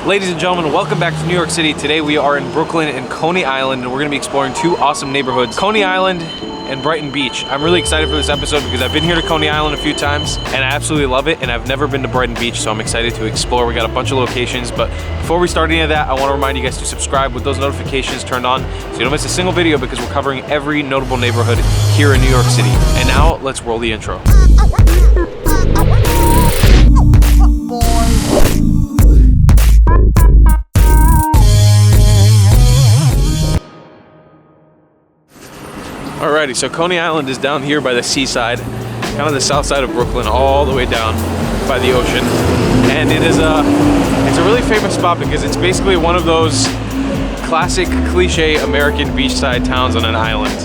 Ladies and gentlemen, welcome back to New York City. Today we are in Brooklyn and Coney Island, and we're gonna be exploring two awesome neighborhoods, Coney Island and Brighton Beach. I'm really excited for this episode because I've been here to Coney Island a few times and I absolutely love it, and I've never been to Brighton Beach, so I'm excited to explore. We got a bunch of locations, but before we start any of that, I want to remind you guys to subscribe with those notifications turned on so you don't miss a single video, because we're covering every notable neighborhood here in New York City. And now let's roll the intro. Alrighty, so Coney Island is down here by the seaside, kind of the south side of Brooklyn, all the way down by the ocean. And it's a really famous spot because it's basically one of those classic cliche American beachside towns on an island.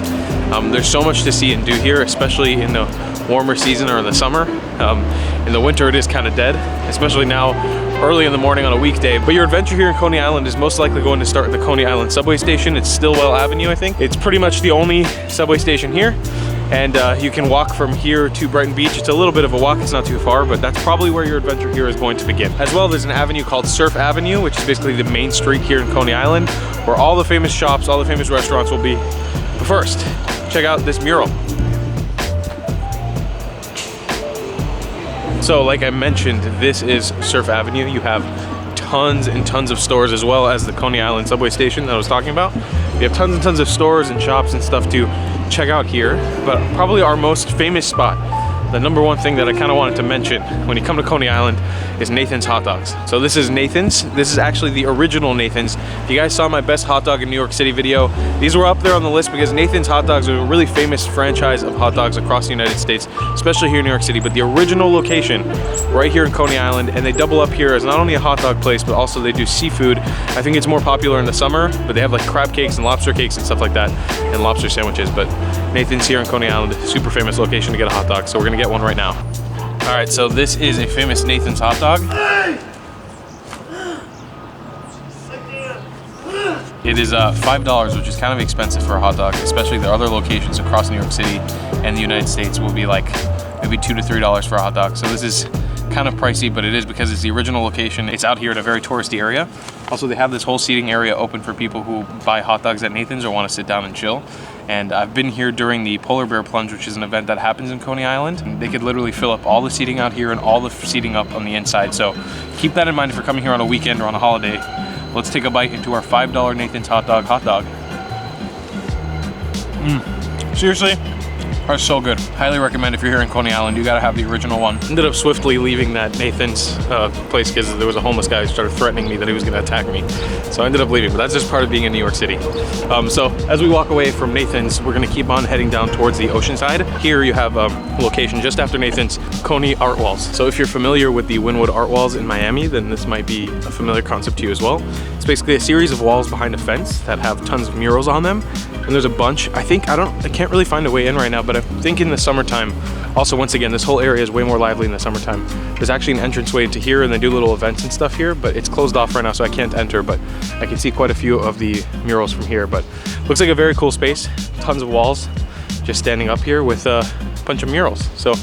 There's so much to see and do here, especially in the warmer season or in the summer. In the winter it is kind of dead, especially now early in the morning on a weekday. But your adventure here in Coney Island is most likely going to start at the Coney Island subway station. It's Stillwell Avenue, I think. It's pretty much the only subway station here, and you can walk from here to Brighton Beach. It's a little bit of a walk, it's not too far, but that's probably where your adventure here is going to begin. As well, there's an avenue called Surf Avenue, which is basically the main street here in Coney Island, where all the famous shops, all the famous restaurants will be. But first, check out this mural. So like I mentioned, this is Surf Avenue. You have tons and tons of stores, as well as the Coney Island subway station that I was talking about. You have tons and tons of stores and shops and stuff to check out here, but probably our most famous spot, the number one thing that I kind of wanted to mention when you come to Coney Island, is Nathan's Hot Dogs. So this is Nathan's. This is actually the original Nathan's. If you guys saw my best hot dog in New York City video, these were up there on the list because Nathan's Hot Dogs are a really famous franchise of hot dogs across the United States, especially here in New York City. But the original location right here in Coney Island, and they double up here as not only a hot dog place, but also they do seafood. I think it's more popular in the summer, but they have like crab cakes and lobster cakes and stuff like that, and lobster sandwiches. But Nathan's here in Coney Island, super famous location to get a hot dog, so we're gonna get one right now. All right, so this is a famous Nathan's hot dog. It is $5, which is kind of expensive for a hot dog, especially the other locations across New York City and the United States will be like maybe $2 to $3 for a hot dog. So this is kind of pricey, but it is because it's the original location. It's out here in a very touristy area. Also, they have this whole seating area open for people who buy hot dogs at Nathan's or want to sit down and chill. And I've been here during the Polar Bear Plunge, which is an event that happens in Coney Island. And they could literally fill up all the seating out here and all the seating up on the inside. So keep that in mind if you're coming here on a weekend or on a holiday. Let's take a bite into our $5 Nathan's hot dog. Seriously, are so good. Highly recommend if you're here in Coney Island, you gotta have the original one. Ended up swiftly leaving that Nathan's place because there was a homeless guy who started threatening me that he was gonna attack me. So I ended up leaving, but that's just part of being in New York City. So as we walk away from Nathan's, we're gonna keep on heading down towards the ocean side. Here you have a location just after Nathan's, Coney Art Walls. So if you're familiar with the Wynwood Art Walls in Miami, then this might be a familiar concept to you as well. It's basically a series of walls behind a fence that have tons of murals on them. And there's a bunch. I can't really find a way in right now, but I think in the summertime, also once again, this whole area is way more lively in the summertime. There's actually an entranceway into here and they do little events and stuff here, but it's closed off right now, so I can't enter, but I can see quite a few of the murals from here. But looks like a very cool space, tons of walls, just standing up here with a bunch of murals. So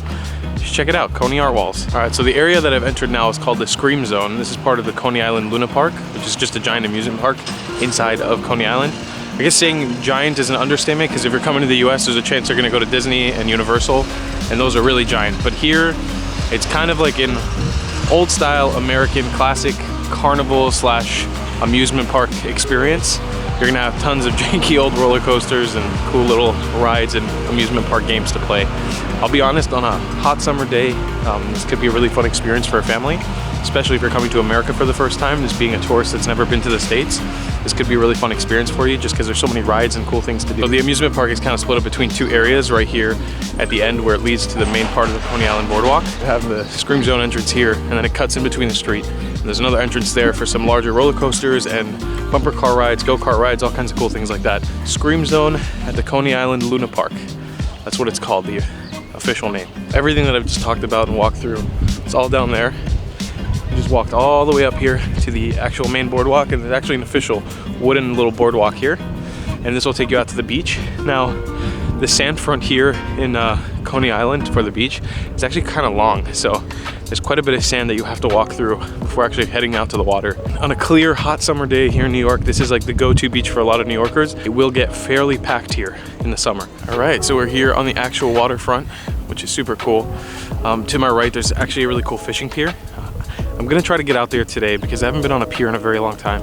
just check it out, Coney Art Walls. All right, so the area that I've entered now is called the Scream Zone. This is part of the Coney Island Luna Park, which is just a giant amusement park inside of Coney Island. I guess saying giant is an understatement, because if you're coming to the US, there's a chance you're gonna go to Disney and Universal, and those are really giant. But here, it's kind of like an old style American classic carnival slash amusement park experience. You're gonna have tons of janky old roller coasters and cool little rides and amusement park games to play. I'll be honest, on a hot summer day, this could be a really fun experience for a family, especially if you're coming to America for the first time. Just being a tourist that's never been to the States, this could be a really fun experience for you just because there's so many rides and cool things to do. So the amusement park is kind of split up between two areas right here at the end where it leads to the main part of the Coney Island Boardwalk. You have the Scream Zone entrance here, and then it cuts in between the street. And there's another entrance there for some larger roller coasters and bumper car rides, go-kart rides, all kinds of cool things like that. Scream Zone at the Coney Island Luna Park. That's what it's called, the official name. Everything that I've just talked about and walked through, it's all down there. We just walked all the way up here to the actual main boardwalk, and there's actually an official wooden little boardwalk here. And this will take you out to the beach. Now, the sand front here in Coney Island for the beach is actually kind of long. So There's quite a bit of sand that you have to walk through before actually heading out to the water. On a clear, hot summer day here in New York, this is like the go-to beach for a lot of New Yorkers. It will get fairly packed here in the summer. All right, so we're here on the actual waterfront, which is super cool. To my right, there's actually a really cool fishing pier. I'm gonna try to get out there today because I haven't been on a pier in a very long time.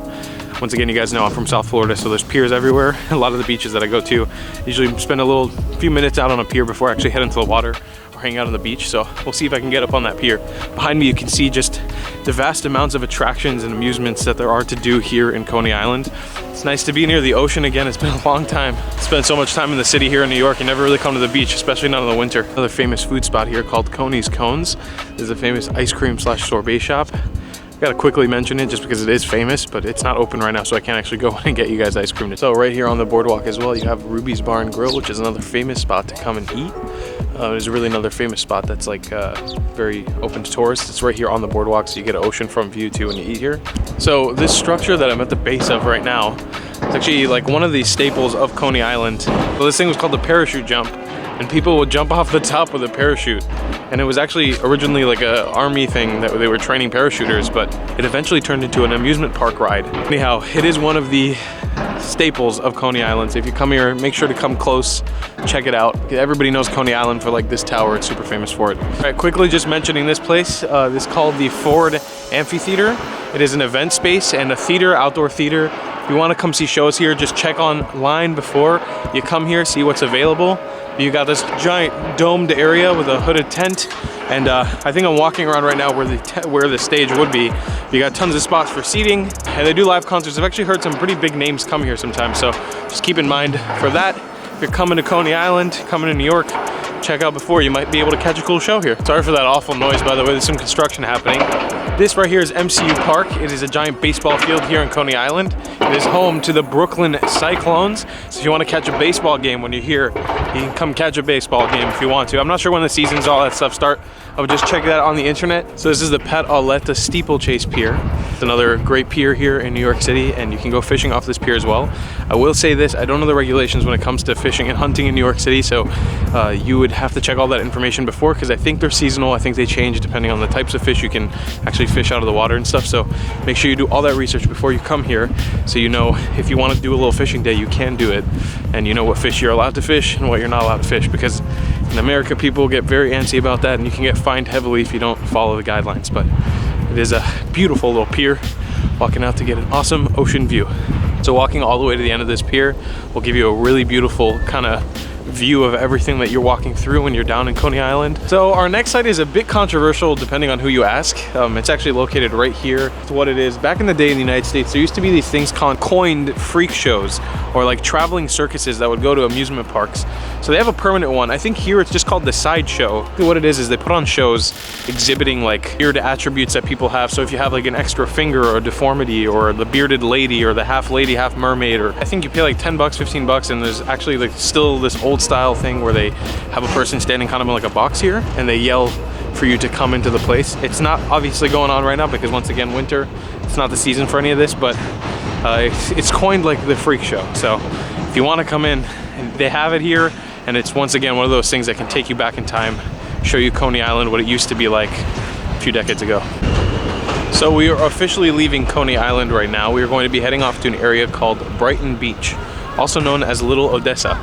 Once again, you guys know I'm from South Florida, so there's piers everywhere. A lot of the beaches that I go to, usually spend a few minutes out on a pier before I actually head into the water or hang out on the beach. So we'll see if I can get up on that pier. Behind me, you can see just the vast amounts of attractions and amusements that there are to do here in Coney Island. It's nice to be near the ocean again. It's been a long time. Spent so much time in the city here in New York. You never really come to the beach, especially not in the winter. Another famous food spot here called Coney's Cones. This is a famous ice cream / sorbet shop. Gotta quickly mention it just because it is famous, but it's not open right now, so I can't actually go and get you guys ice cream. So right here on the boardwalk as well, you have Ruby's Bar and Grill, which is another famous spot to come and eat. There's really another famous spot that's like very open to tourists. It's right here on the boardwalk, so you get an oceanfront view too when you eat here. So this structure that I'm at the base of right now, it's actually like one of the staples of Coney Island. So this thing was called the parachute jump, and people would jump off the top with a parachute. And it was actually originally like a army thing that they were training parachuters, but it eventually turned into an amusement park ride. Anyhow, it is one of the staples of Coney Island. So if you come here, make sure to come close, check it out. Everybody knows Coney Island for like this tower. It's super famous for it. All right, quickly just mentioning this place. This is called the Ford Amphitheater. It is an event space and a theater, outdoor theater. If you want to come see shows here, just check online before you come here, see what's available. You got this giant domed area with a hooded tent, and I think I'm walking around right now where the stage would be. You got tons of spots for seating, and they do live concerts. I've actually heard some pretty big names come here sometimes, so just keep in mind for that. If you're coming to Coney Island, coming to New York, check out before. You might be able to catch a cool show here. Sorry for that awful noise, by the way. There's some construction happening. This right here is MCU Park. It is a giant baseball field here in Coney Island. It is home to the Brooklyn Cyclones. So if you want to catch a baseball game when you're here, you can come catch a baseball game if you want to. I'm not sure when the seasons, all that stuff start. I would just check that on the internet. So this is the Pat Auletta Steeplechase Pier. It's another great pier here in New York City, and you can go fishing off this pier as well. I will say this, I don't know the regulations when it comes to fishing and hunting in New York City, so you would have to check all that information before, because I think they're seasonal. I think they change depending on the types of fish you can actually fish out of the water and stuff. So make sure you do all that research before you come here, so you know if you want to do a little fishing day, you can do it, and you know what fish you're allowed to fish and what you're not allowed to fish, because in America people get very antsy about that, and you can get fined heavily if you don't follow the guidelines. But it is a beautiful little pier, walking out to get an awesome ocean view. So walking all the way to the end of this pier will give you a really beautiful kind of view of everything that you're walking through when you're down in Coney Island. So our next site is a bit controversial depending on who you ask. It's actually located right here. It's what it is. Back in the day in the United States, there used to be these things called coined freak shows, or like traveling circuses that would go to amusement parks. So they have a permanent one. I think here it's just called the Sideshow. What it is they put on shows exhibiting like weird attributes that people have. So if you have like an extra finger or a deformity, or the bearded lady, or the half lady, half mermaid, or I think you pay like 10 bucks, 15 bucks, and there's actually like still this old style thing where they have a person standing kind of in like a box here, and they yell for you to come into the place. It's not obviously going on right now because once again, winter, it's not the season for any of this, but it's coined like the freak show. So if you want to come in, they have it here, and it's once again one of those things that can take you back in time, show you Coney Island, what it used to be like a few decades ago. So we are officially leaving Coney Island right now. We are going to be heading off to an area called Brighton Beach, also known as Little Odessa.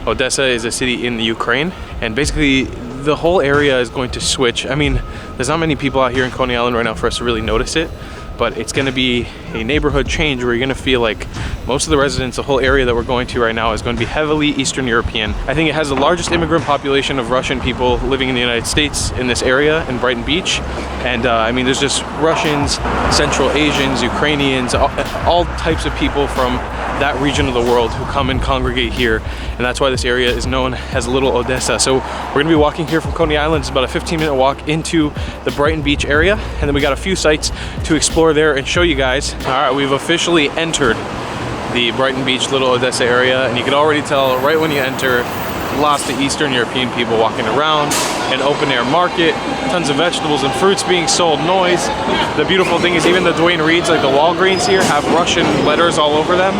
Odessa is a city in the Ukraine, and basically the whole area is going to switch. I mean, there's not many people out here in Coney Island right now for us to really notice it, but it's going to be a neighborhood change where you're going to feel like most of the residents, the whole area that we're going to right now, is going to be heavily Eastern European. I think it has the largest immigrant population of Russian people living in the United States in this area, in Brighton Beach. And I mean, there's just Russians, Central Asians, Ukrainians, all types of people from that region of the world who come and congregate here. And that's why this area is known as Little Odessa. So we're going to be walking here from Coney Island. It's about a 15-minute walk into the Brighton Beach area. And then we got a few sites to explore there and show you guys. All right, we've officially entered the Brighton Beach, Little Odessa area. And you can already tell right when you enter, lots of Eastern European people walking around, an open air market, tons of vegetables and fruits being sold, noise. The beautiful thing is even the Dwayne Reeds, like the Walgreens here, have Russian letters all over them.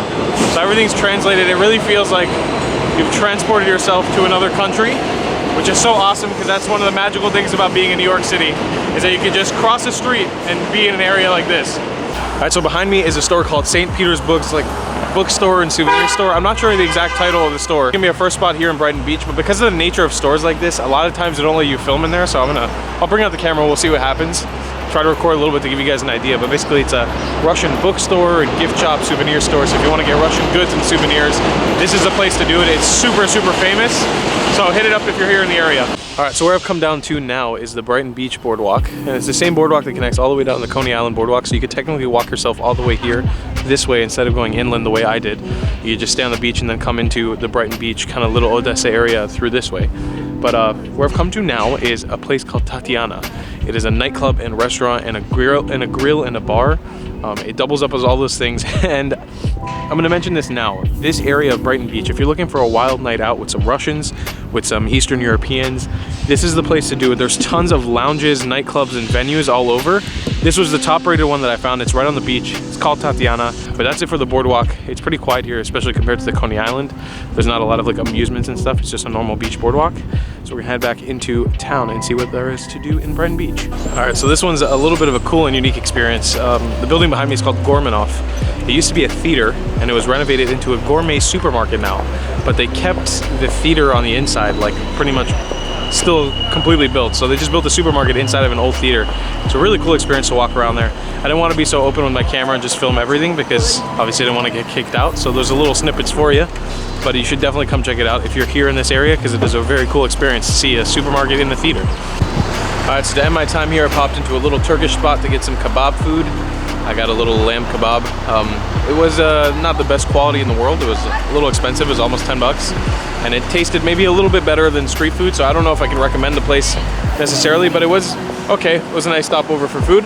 So everything's translated. It really feels like you've transported yourself to another country. which is so awesome because that's one of the magical things about being in New York City, is that you can just cross the street and be in an area like this. All right, so behind me is a store called St. Petersburg's, like bookstore and souvenir store. I'm not sure the exact title of the store. It's gonna be our first spot here in Brighton Beach, but because of the nature of stores like this, a lot of times they don't let you film in there, so I'll bring out the camera, we'll see what happens. Try to record a little bit to give you guys an idea, but basically it's a Russian bookstore and gift shop souvenir store, so if you want to get Russian goods and souvenirs, this is the place to do it. It's super, super famous, so hit it up if you're here in the area. All right, so where I've come down to now is the Brighton Beach Boardwalk, and it's the same boardwalk that connects all the way down the Coney Island Boardwalk, so you could technically walk yourself all the way here this way instead of going inland the way I did. You just stay on the beach and then come into the Brighton Beach kind of little Odessa area through this way. But where I've come to now is a place called TATIANA. It is a nightclub and restaurant and a grill and a bar. It doubles up as all those things, and I'm gonna mention this now. This area of Brighton Beach, if you're looking for a wild night out with some Russians, with some Eastern Europeans, this is the place to do it. There's tons of lounges, nightclubs, and venues all over. This was the top rated one that I found. It's right on the beach. It's called TATIANA, but that's it for the boardwalk. It's pretty quiet here, especially compared to the Coney Island. There's not a lot of like amusements and stuff. It's just a normal beach boardwalk. So we're gonna head back into town and see what there is to do in Brighton Beach. All right, so this one's a little bit of a cool and unique experience. The building behind me is called GORMANOFF. It used to be a theater and it was renovated into a gourmet supermarket now, but they kept the theater on the inside, like pretty much still completely built. So they just built a supermarket inside of an old theater. It's a really cool experience to walk around there. I didn't want to be so open with my camera and just film everything because obviously I didn't want to get kicked out. So there's a little snippets for you, but you should definitely come check it out if you're here in this area because it is a very cool experience to see a supermarket in the theater. All right, so to end my time here, I popped into a little Turkish spot to get some kebab food. I got a little lamb kebab. It was not the best quality in the world. It was a little expensive. It was almost 10 bucks. And it tasted maybe a little bit better than street food, so I don't know if I can recommend the place necessarily, but it was okay. It was a nice stopover for food.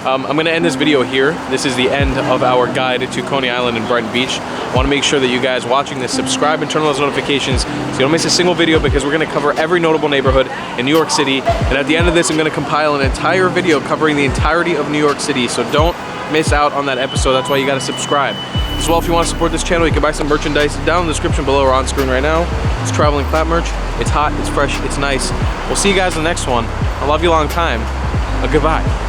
I'm gonna end this video here. This is the end of our guide to Coney Island and Brighton Beach. I wanna make sure that you guys watching this subscribe and turn on those notifications so you don't miss a single video, because we're gonna cover every notable neighborhood in New York City. And at the end of this, I'm gonna compile an entire video covering the entirety of New York City, so don't miss out on that episode. That's why you gotta subscribe. As well, if you want to support this channel, you can buy some merchandise down in the description below or on screen right now. It's traveling clap merch. It's hot, it's fresh, it's nice. We'll see you guys in the next one. I love you long time. Goodbye.